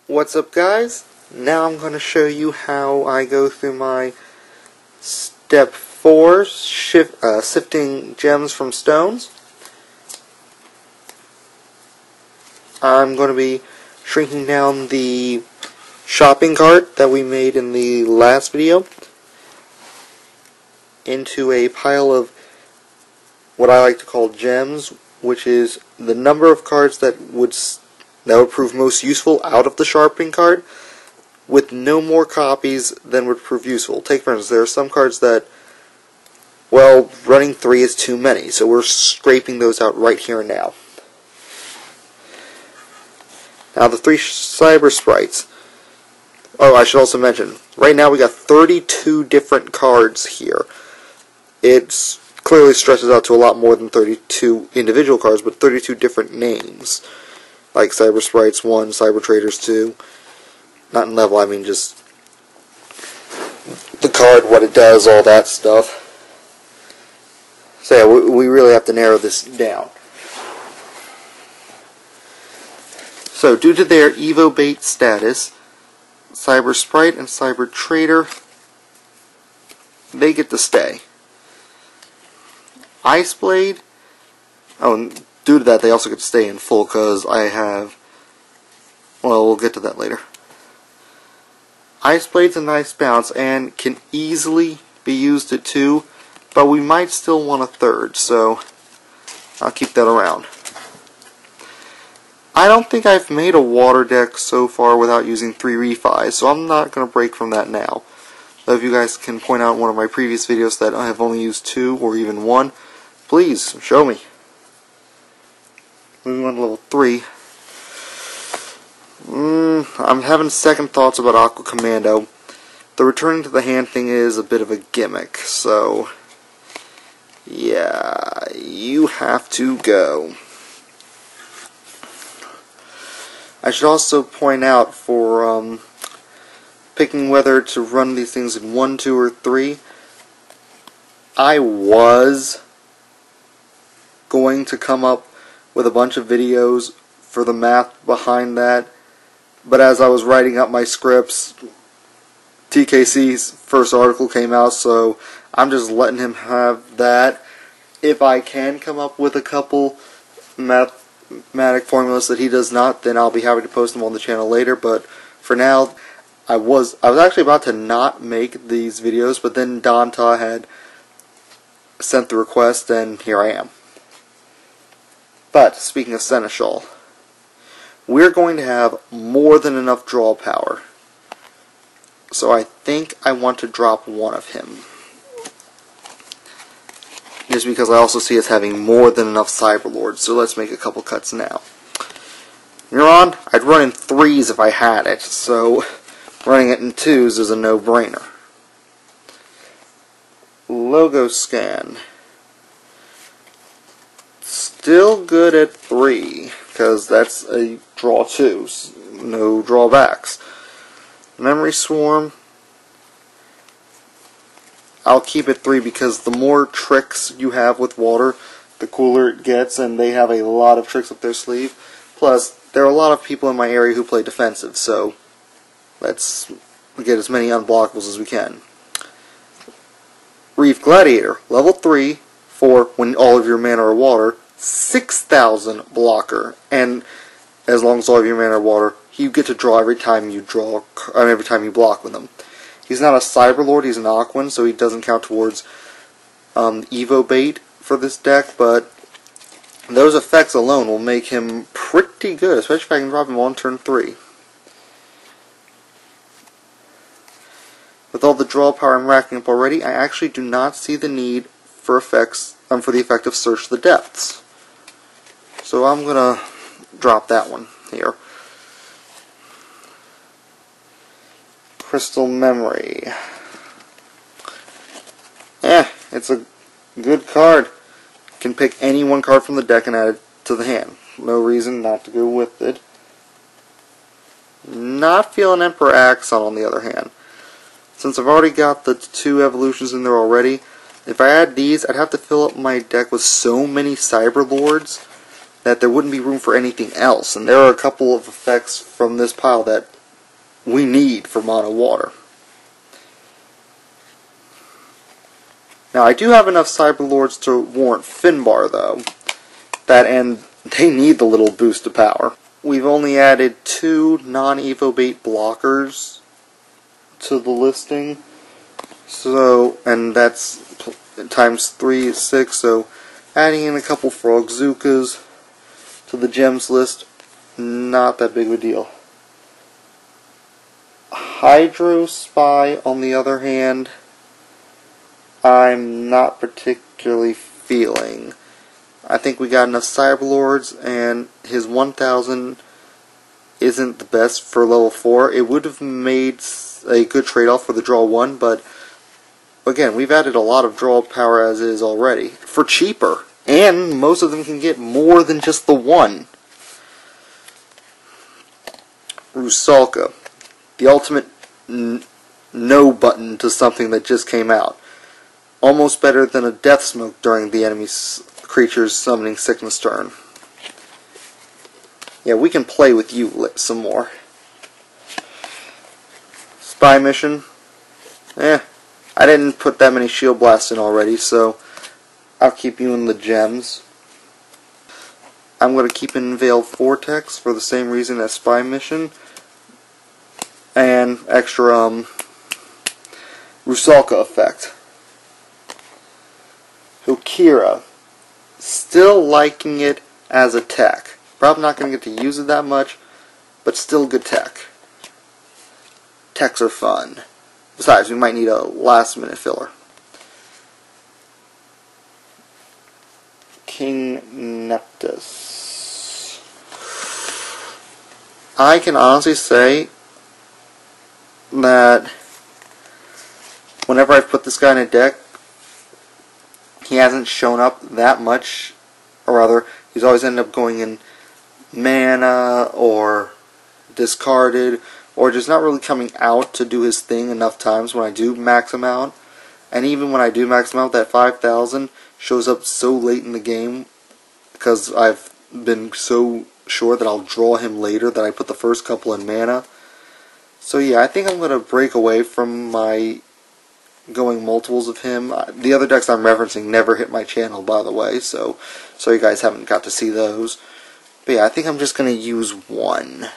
What's up, guys? Now I'm going to show you how I go through my step 4 sifting gems from stones. I'm going to be shrinking down the shopping cart that we made in the last video into a pile of what I like to call gems, which is the number of cards that would prove most useful out of the sharpening card, with no more copies than would prove useful. Take for instance, there are some cards that, well, running 3 is too many, so we're scraping those out right here and now. Now the 3 cyber sprites. Oh, I should also mention, right now we got 32 different cards here. It clearly stretches out to a lot more than 32 individual cards, but 32 different names. Like Cyber Sprites 1, Cyber Traders 2. Not in level, I mean just the card, what it does, all that stuff. So yeah, we really have to narrow this down. So, due to their Evo Bait status, Cyber Sprite and Cyber Trader, they get to stay. Ice Blade, oh, and due to that they also get to stay in full because I have, well, we'll get to that later. Ice Blade's a nice bounce and can easily be used at 2, but we might still want a 3rd, so I'll keep that around. I don't think I've made a water deck so far without using 3 refis, so I'm not going to break from that now. Though if you guys can point out in one of my previous videos that I have only used 2 or even 1, please show me. Moving on to level 3. I'm having second thoughts about Aqua Commando. The returning to the hand thing is a bit of a gimmick, so yeah, you have to go. I should also point out for picking whether to run these things in 1, 2, or 3, I was going to come up with a bunch of videos for the math behind that, but as I was writing up my scripts, TKC's first article came out, so I'm just letting him have that. If I can come up with a couple mathematic formulas that he does not, then I'll be happy to post them on the channel later, but for now, I was actually about to not make these videos, but then Donta had sent the request, and here I am. But, speaking of Seneschal, we're going to have more than enough draw power. So I think I want to drop one of him. Just because I also see us having more than enough Cyberlords, so let's make a couple cuts now. Neuron, I'd run in 3s if I had it, so running it in 2s is a no-brainer. Logo Scan. Still good at 3, because that's a draw 2, no drawbacks. Memory Swarm, I'll keep it 3 because the more tricks you have with water, the cooler it gets, and they have a lot of tricks up their sleeve. Plus, there are a lot of people in my area who play defensive, so let's get as many unblockables as we can. Reef Gladiator, level 3, for when all of your mana are water, 6,000 blocker, and as long as all of your mana are water, you get to draw every time you block with him. He's not a Cyberlord, he's an Aquan, so he doesn't count towards Evo Bait for this deck, but those effects alone will make him pretty good, especially if I can drop him on turn 3. With all the draw power I'm racking up already, I actually do not see the need for effects for the effect of Search the Depths. So I'm gonna drop that one here. Crystal Memory. It's a good card. You can pick any one card from the deck and add it to the hand. No reason not to go with it. Not feeling Emperor Axon on the other hand. Since I've already got the 2 evolutions in there already, if I add these, I'd have to fill up my deck with so many Cyberlords that there wouldn't be room for anything else. And there are a couple of effects from this pile that we need for mono water. Now, I do have enough Cyberlords to warrant Finbar, though. And they need the little boost of power. We've only added 2 non-Evo bait blockers to the listing. So, and that's times 3 is 6, so adding in a couple Frogzookas to the gems list, not that big of a deal. Hydro Spy, on the other hand, I'm not particularly feeling. I think we got enough Cyberlords, and his 1000 isn't the best for level 4. It would have made a good trade-off for the draw 1, but again, we've added a lot of draw power as is already, for cheaper, and most of them can get more than just the 1. Rusalka, the ultimate no button to something that just came out. Almost better than a death smoke during the enemy's creature's summoning sickness turn. Yeah, we can play with you some more. Spy mission. I didn't put that many shield blasts in already, so I'll keep you in the gems. I'm going to keep in Veil Vortex for the same reason as Spy mission. And extra Rusalka effect. Hokira. Still liking it as a tech. Probably not going to get to use it that much, but still good tech. Techs are fun. Besides, we might need a last minute filler. King Neptus. I can honestly say that whenever I've put this guy in a deck, he hasn't shown up that much, or rather, he's always ended up going in mana, or discarded, or just not really coming out to do his thing enough times when I do max him out. And even when I do max him out, that 5,000 shows up so late in the game, because I've been so sure that I'll draw him later that I put the first couple in mana. So yeah, I think I'm going to break away from my going multiples of him. The other decks I'm referencing never hit my channel, by the way, so you guys haven't got to see those. But yeah, I think I'm just going to use one.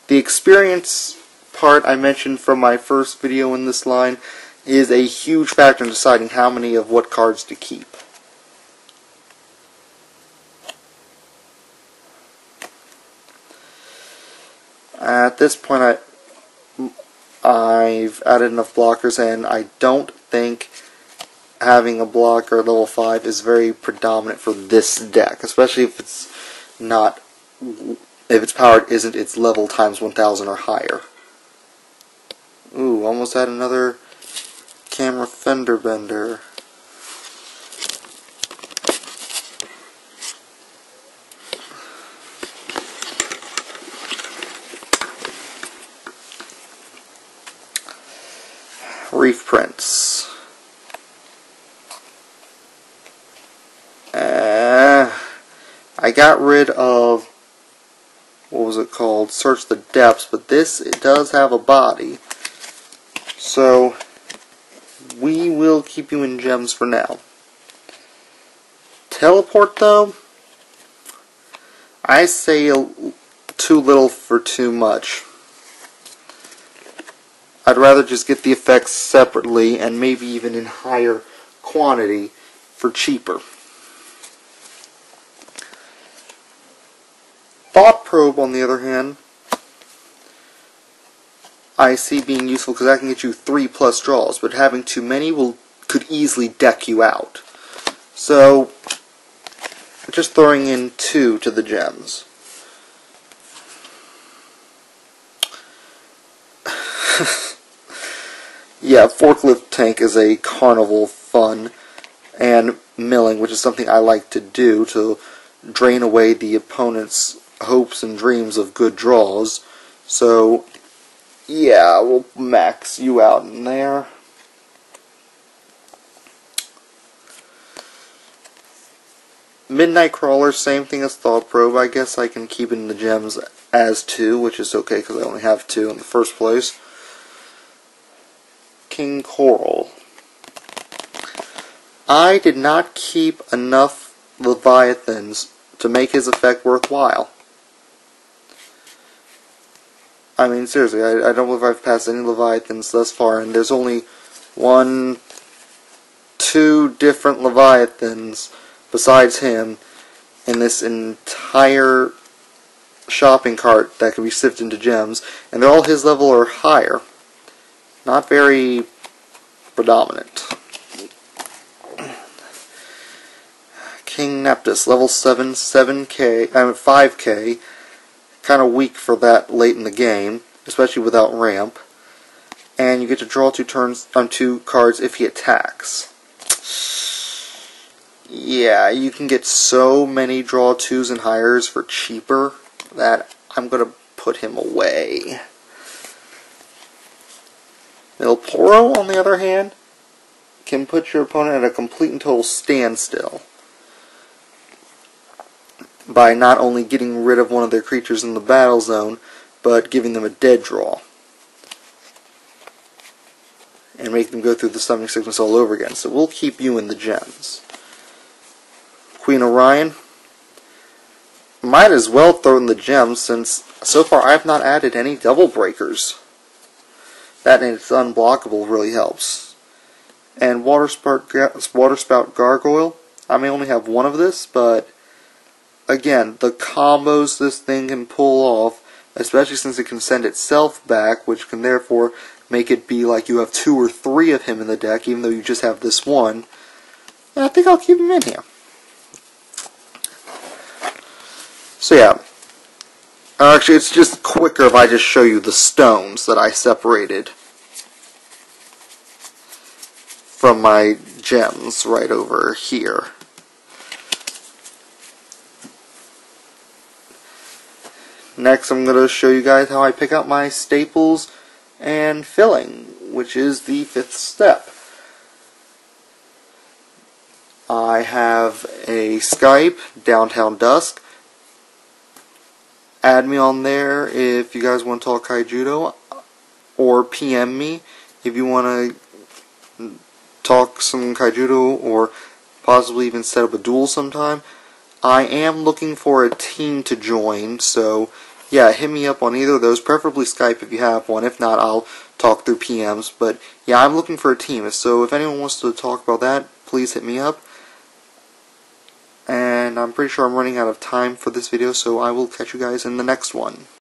The experience part I mentioned from my first video in this line is a huge factor in deciding how many of what cards to keep. At this point, I've added enough blockers, and I don't think having a blocker at level 5 is very predominant for this deck, especially if it's not, if its power isn't its level times 1000 or higher. Ooh, almost had another camera fender bender. Reef Prince. I got rid of, what was it called? Search the Depths, but this, it does have a body. So, we will keep you in gems for now. Teleport, though, I say too little for too much. I'd rather just get the effects separately and maybe even in higher quantity for cheaper. Thought Probe, on the other hand, I see being useful because I can get you 3+ draws, but having too many could easily deck you out. So, just throwing in 2 to the gems. Yeah, Forklift Tank is a carnival fun, and milling, which is something I like to do to drain away the opponent's hopes and dreams of good draws. So, yeah, we'll max you out in there. Midnight Crawler, same thing as Thought Probe. I guess I can keep it in the gems as 2, which is okay because I only have 2 in the first place. King Coral. I did not keep enough Leviathans to make his effect worthwhile. I mean, seriously, I don't believe I've passed any Leviathans thus far, and there's only 2 different Leviathans besides him in this entire shopping cart that can be sifted into gems, and they're all his level or higher. Not very predominant. King Neptus, level 7, 5k. Kind of weak for that late in the game, especially without ramp. And you get to draw 2 cards if he attacks. Yeah, you can get so many draw 2s and higher for cheaper that I'm going to put him away. Milporo, on the other hand, can put your opponent at a complete and total standstill by not only getting rid of one of their creatures in the battle zone, but giving them a dead draw. And make them go through the summoning sickness all over again. So we'll keep you in the gems. Queen Orion. Might as well throw in the gems since so far I have not added any double breakers. That and it's unblockable really helps. And Water Spout Gargoyle. I may only have 1 of this, but again, the combos this thing can pull off, especially since it can send itself back, which can therefore make it be like you have 2 or 3 of him in the deck, even though you just have this one. And I think I'll keep him in here. So yeah. Actually, it's just quicker if I just show you the stones that I separated from my gems right over here. Next, I'm going to show you guys how I pick out my staples and filling, which is the 5th step. I have a Skype, Downtown Dusk. Add me on there if you guys want to talk Kaijudo, or PM me if you want to talk some Kaijudo, or possibly even set up a duel sometime. I am looking for a team to join, so yeah, hit me up on either of those, preferably Skype if you have one. If not, I'll talk through PMs. But yeah, I'm looking for a team, so if anyone wants to talk about that, please hit me up. And I'm pretty sure I'm running out of time for this video, so I will catch you guys in the next one.